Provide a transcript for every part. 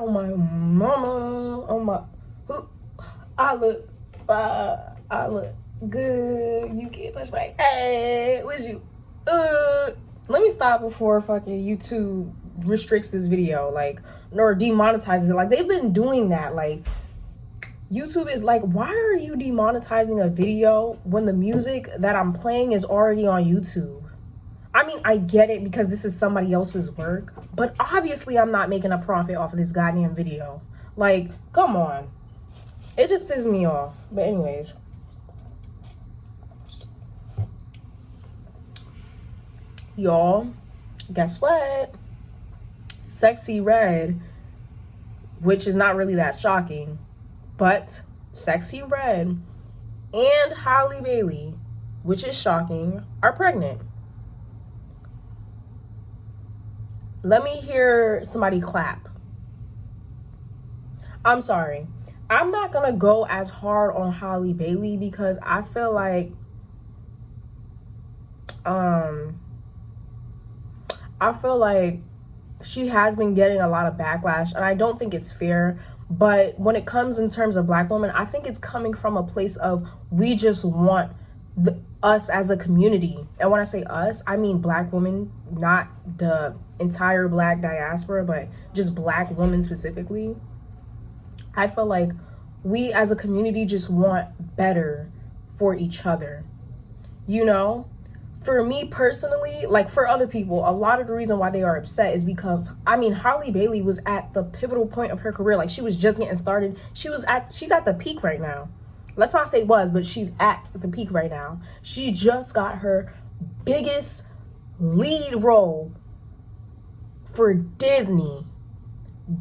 Oh my mama. Oh my. I look good. You can't touch my. Hey, what's you? Let me stop before fucking YouTube restricts this video, like, or demonetizes it. Like, they've been doing that. Like, YouTube is like, why are you demonetizing a video when the music that I'm playing is already on YouTube? I mean, I get it because this is somebody else's work, but obviously I'm not making a profit off of this goddamn video. Like, come on. It just pisses me off. But anyways. Y'all, guess what? Sexy Red, which is not really that shocking, but Sexy Red and Halle Bailey, which is shocking, are pregnant. Let me hear somebody clap. I'm sorry. I'm not gonna go as hard on Halle Bailey because I feel like she has been getting a lot of backlash, and I don't think it's fair. But when it comes in terms of Black women, I think it's coming from a place of we just want us as a community. And when I say us, I mean Black women, not the entire Black diaspora, but just Black women specifically. I feel like we as a community just want better for each other. You know? For me personally, like for other people, a lot of the reason why they are upset is because, I mean, Halle Bailey was at the pivotal point of her career. Like, she was just getting started. She's at the peak right now. Let's not say was, but she's at the peak right now. She just got her biggest lead role for Disney.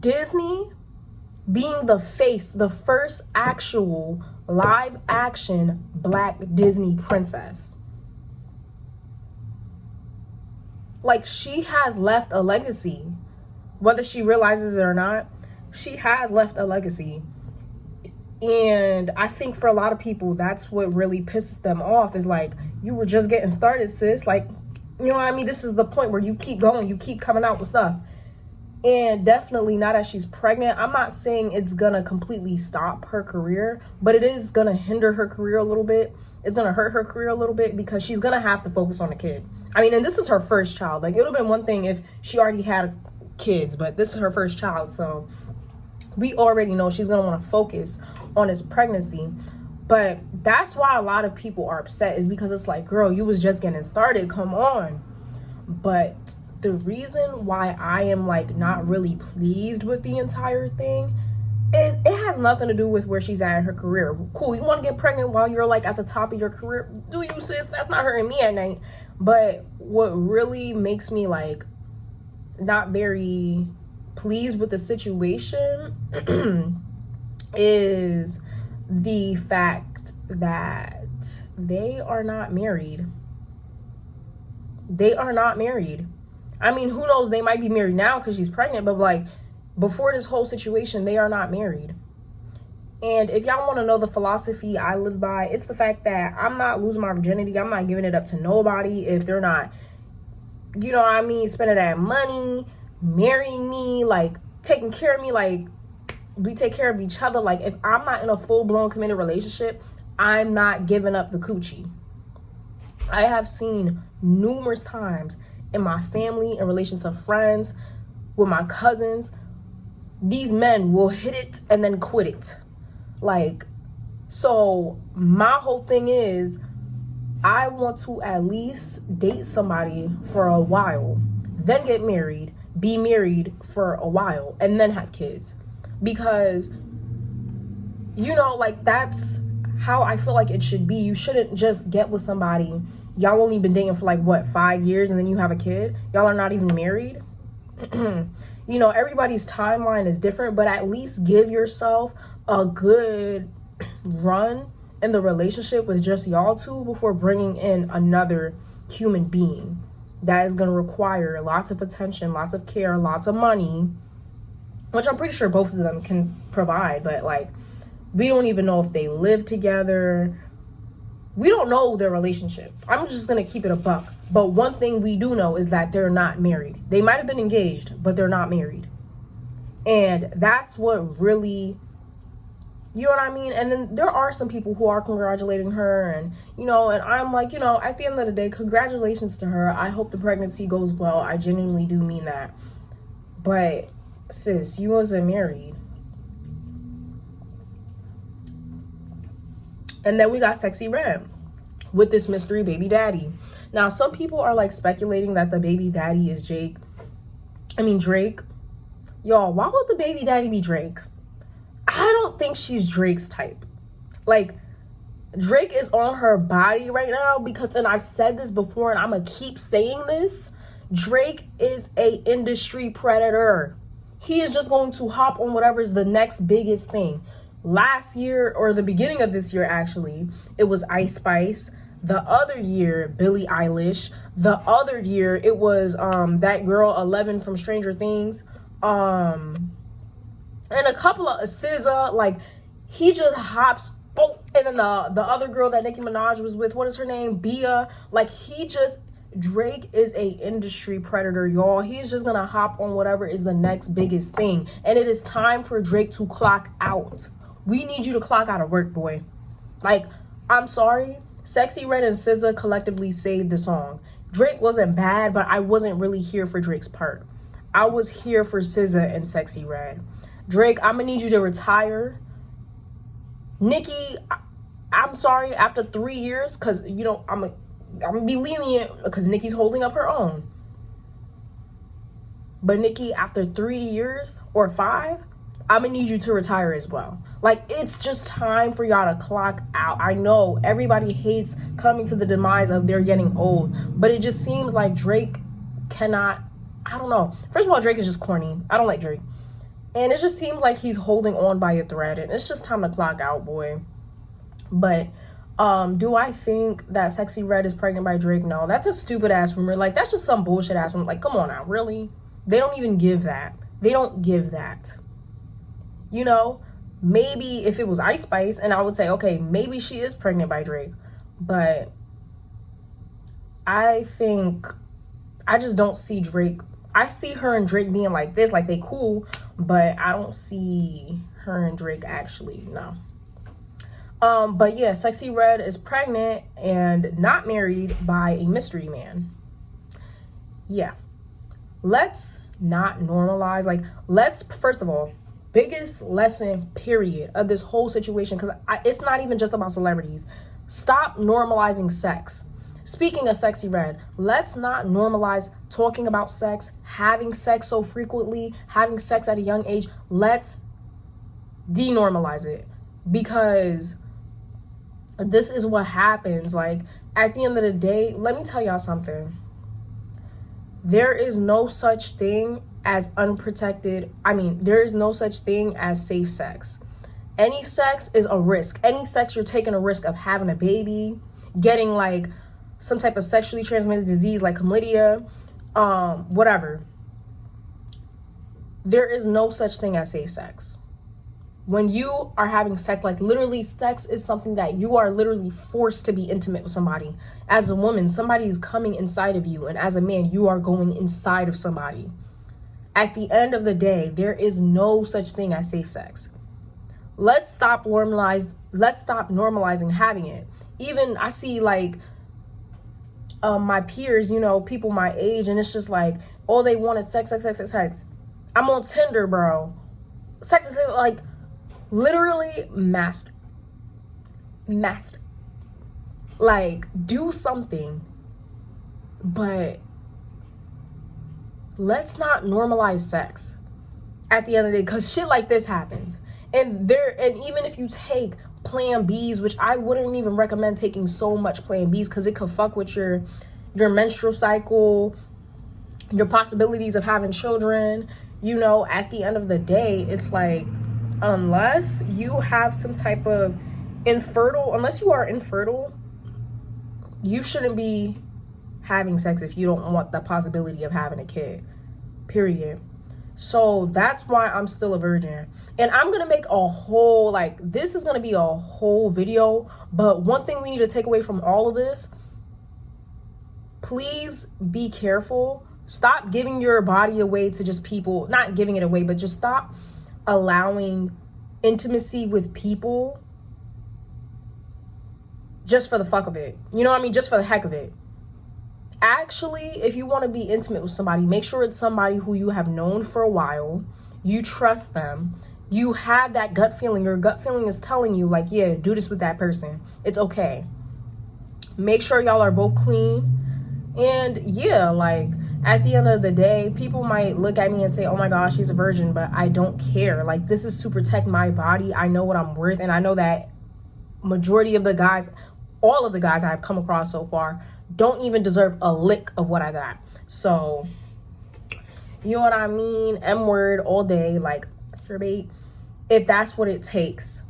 Disney being the face, the first actual live action Black Disney princess. Like, she has left a legacy. Whether she realizes it or not, she has left a legacy. And I think for a lot of people, that's what really pisses them off, is like, you were just getting started, sis. Like, you know what I mean? This is the point where you keep going, you keep coming out with stuff. And definitely now that she's pregnant, I'm not saying it's gonna completely stop her career, but it is gonna hinder her career a little bit. It's gonna hurt her career a little bit because she's gonna have to focus on the kid. I mean, and this is her first child. Like, it would have been one thing if she already had kids, but this is her first child. So we already know she's going to want to focus on this pregnancy. But that's why a lot of people are upset, is because it's like, girl, you was just getting started. Come on. But the reason why I am like not really pleased with the entire thing is it has nothing to do with where she's at in her career. Cool, you want to get pregnant while you're like at the top of your career? Do you, sis? That's not hurting me at night. But what really makes me like not very pleased with the situation is the fact that they are not married. They are not married. I mean, who knows? They might be married now because she's pregnant, but like before this whole situation, they are not married. And if y'all want to know the philosophy I live by, it's the fact that I'm not losing my virginity. I'm not giving it up to nobody if they're not, you know what I mean, spending that money, marrying me, like taking care of me, like we take care of each other. Like, if I'm not in a full-blown committed relationship, I'm not giving up the coochie. I have seen numerous times in my family, in relation to friends, with my cousins, these men will hit it and then quit it. Like, so my whole thing is, I want to at least date somebody for a while, then get married, be married for a while, and then have kids. Because, you know, like, that's how I feel like it should be. You shouldn't just get with somebody. Y'all only been dating for like, what, 5 years, and then you have a kid? Y'all are not even married? You know, everybody's timeline is different, but at least give yourself a good run in the relationship with just y'all two before bringing in another human being that is going to require lots of attention, lots of care, lots of money, which I'm pretty sure both of them can provide. But like, we don't even know if they live together. We don't know their relationship. I'm just going to keep it a buck. But one thing we do know is that they're not married. They might have been engaged, but they're not married. And that's what really, you know what I mean? And then there are some people who are congratulating her, and you know, and I'm like, you know, at the end of the day, congratulations to her. I hope the pregnancy goes well. I genuinely do mean that. But sis, you wasn't married. And then we got Sexyy Red with this mystery baby daddy. Now, some people are like speculating that the baby daddy is Drake. Y'all, why would the baby daddy be Drake? I don't think she's Drake's type. Like, Drake is on her body right now because, and I've said this before and I'm gonna keep saying this, Drake is a industry predator. He is just going to hop on whatever is the next biggest thing. Last year, or the beginning of this year actually, it was Ice Spice. The other year, Billie Eilish. The other year, it was that girl 11 from Stranger Things. And a couple of SZA. Like, he just hops. Oh, and then the other girl that Nicki Minaj was with, what is her name? Bia. Like, Drake is a industry predator, y'all. He's just gonna hop on whatever is the next biggest thing. And it is time for Drake to clock out. We need you to clock out of work, boy. Like, I'm sorry. Sexyy Red and SZA collectively saved the song. Drake wasn't bad, but I wasn't really here for Drake's part. I was here for SZA and Sexyy Red. Drake, I'm gonna need you to retire. Nicki, I'm sorry, after 3 years, because, you know, I'm gonna be lenient because Nicki's holding up her own. But Nicki, after 3 years or 5, I'm gonna need you to retire as well. Like, it's just time for y'all to clock out. I know everybody hates coming to the demise of they're getting old, but it just seems like Drake cannot, I don't know. First of all, Drake is just corny. I don't like Drake. And it just seems like he's holding on by a thread, and it's just time to clock out, boy. But do I think that Sexyy Red is pregnant by Drake? No, that's a stupid ass rumor. Like, that's just some bullshit ass rumor. Like, come on now, really? They don't even give that. They don't give that. You know, maybe if it was Ice Spice, and I would say, okay, maybe she is pregnant by Drake. But I just don't see Drake. I see her and Drake being like this, like they cool, but I don't see her and Drake actually, no. But yeah, Sexyy Red is pregnant and not married by a mystery man. Yeah. Let's not normalize, like, let's, first of all, biggest lesson, period, of this whole situation, because it's not even just about celebrities. Stop normalizing sex. Speaking of Sexyy Red, let's not normalize talking about sex, having sex so frequently, having sex at a young age. Let's denormalize it, because this is what happens. Like, at the end of the day, let me tell y'all something. There is no such thing as unprotected. There is no such thing as safe sex. Any sex is a risk. Any sex, you're taking a risk of having a baby, getting like some type of sexually transmitted disease like chlamydia, whatever. There is no such thing as safe sex. When you are having sex, like, literally, sex is something that you are literally forced to be intimate with somebody. As a woman, somebody is coming inside of you, and as a man, you are going inside of somebody. At the end of the day, there is no such thing as safe sex. Let's stop normalizing having it. Even I see, like, my peers, you know, people my age, and it's just like, all they want is sex. I'm on Tinder, bro. Sex is like literally master. Like, do something. But let's not normalize sex at the end of the day, because shit like this happens. And even if you take Plan Bs, which I wouldn't even recommend taking so much Plan Bs, because it could fuck with your menstrual cycle, your possibilities of having children. You know, at the end of the day, it's like, unless you have some type of unless you are infertile, you shouldn't be having sex if you don't want the possibility of having a kid, period. So that's why I'm still a virgin. And I'm gonna make a whole, like, this is gonna be a whole video, but one thing we need to take away from all of this, please be careful. Stop giving your body away to just people, not giving it away, but just stop allowing intimacy with people just for the fuck of it. You know what I mean? Just for the heck of it. Actually, if you want to be intimate with somebody, make sure it's somebody who you have known for a while. You trust them. You have that gut feeling. Your gut feeling is telling you, like, yeah, do this with that person. It's okay. Make sure y'all are both clean. And yeah, like, at the end of the day, people might look at me and say, oh my gosh, she's a virgin, but I don't care. Like, this is to protect my body. I know what I'm worth. And I know that majority of the guys, all of the guys I've come across so far, don't even deserve a lick of what I got. So, you know what I mean? M word all day, like, masturbate, if that's what it takes.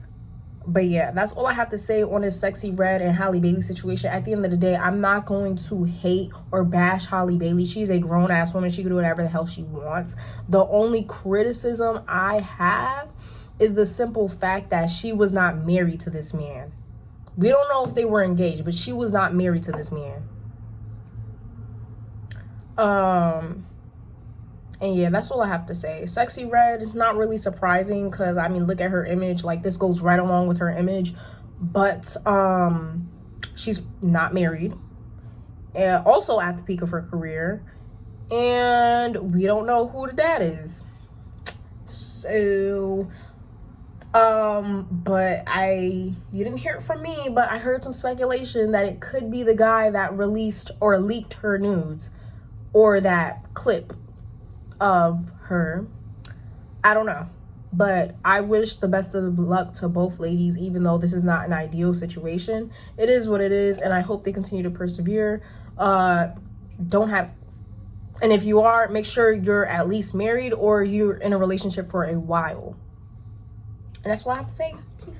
But yeah, that's all I have to say on this Sexyy Red and Halle Bailey situation. At the end of the day, I'm not going to hate or bash Halle Bailey. She's a grown-ass woman. She can do whatever the hell she wants. The only criticism I have is the simple fact that she was not married to this man. We don't know if they were engaged, but she was not married to this man. And yeah, that's all I have to say. Sexyy Red, not really surprising because, I mean, look at her image. Like, this goes right along with her image. But she's not married. And also at the peak of her career. And we don't know who the dad is. So, but you didn't hear it from me, but I heard some speculation that it could be the guy that released or leaked her nudes. Or that clip of her. I don't know, but I wish the best of luck to both ladies, even though this is not an ideal situation. It is what it is, and I hope they continue to persevere. Don't have sex, and if you are, make sure you're at least married or you're in a relationship for a while. And that's what I have to say. Peace.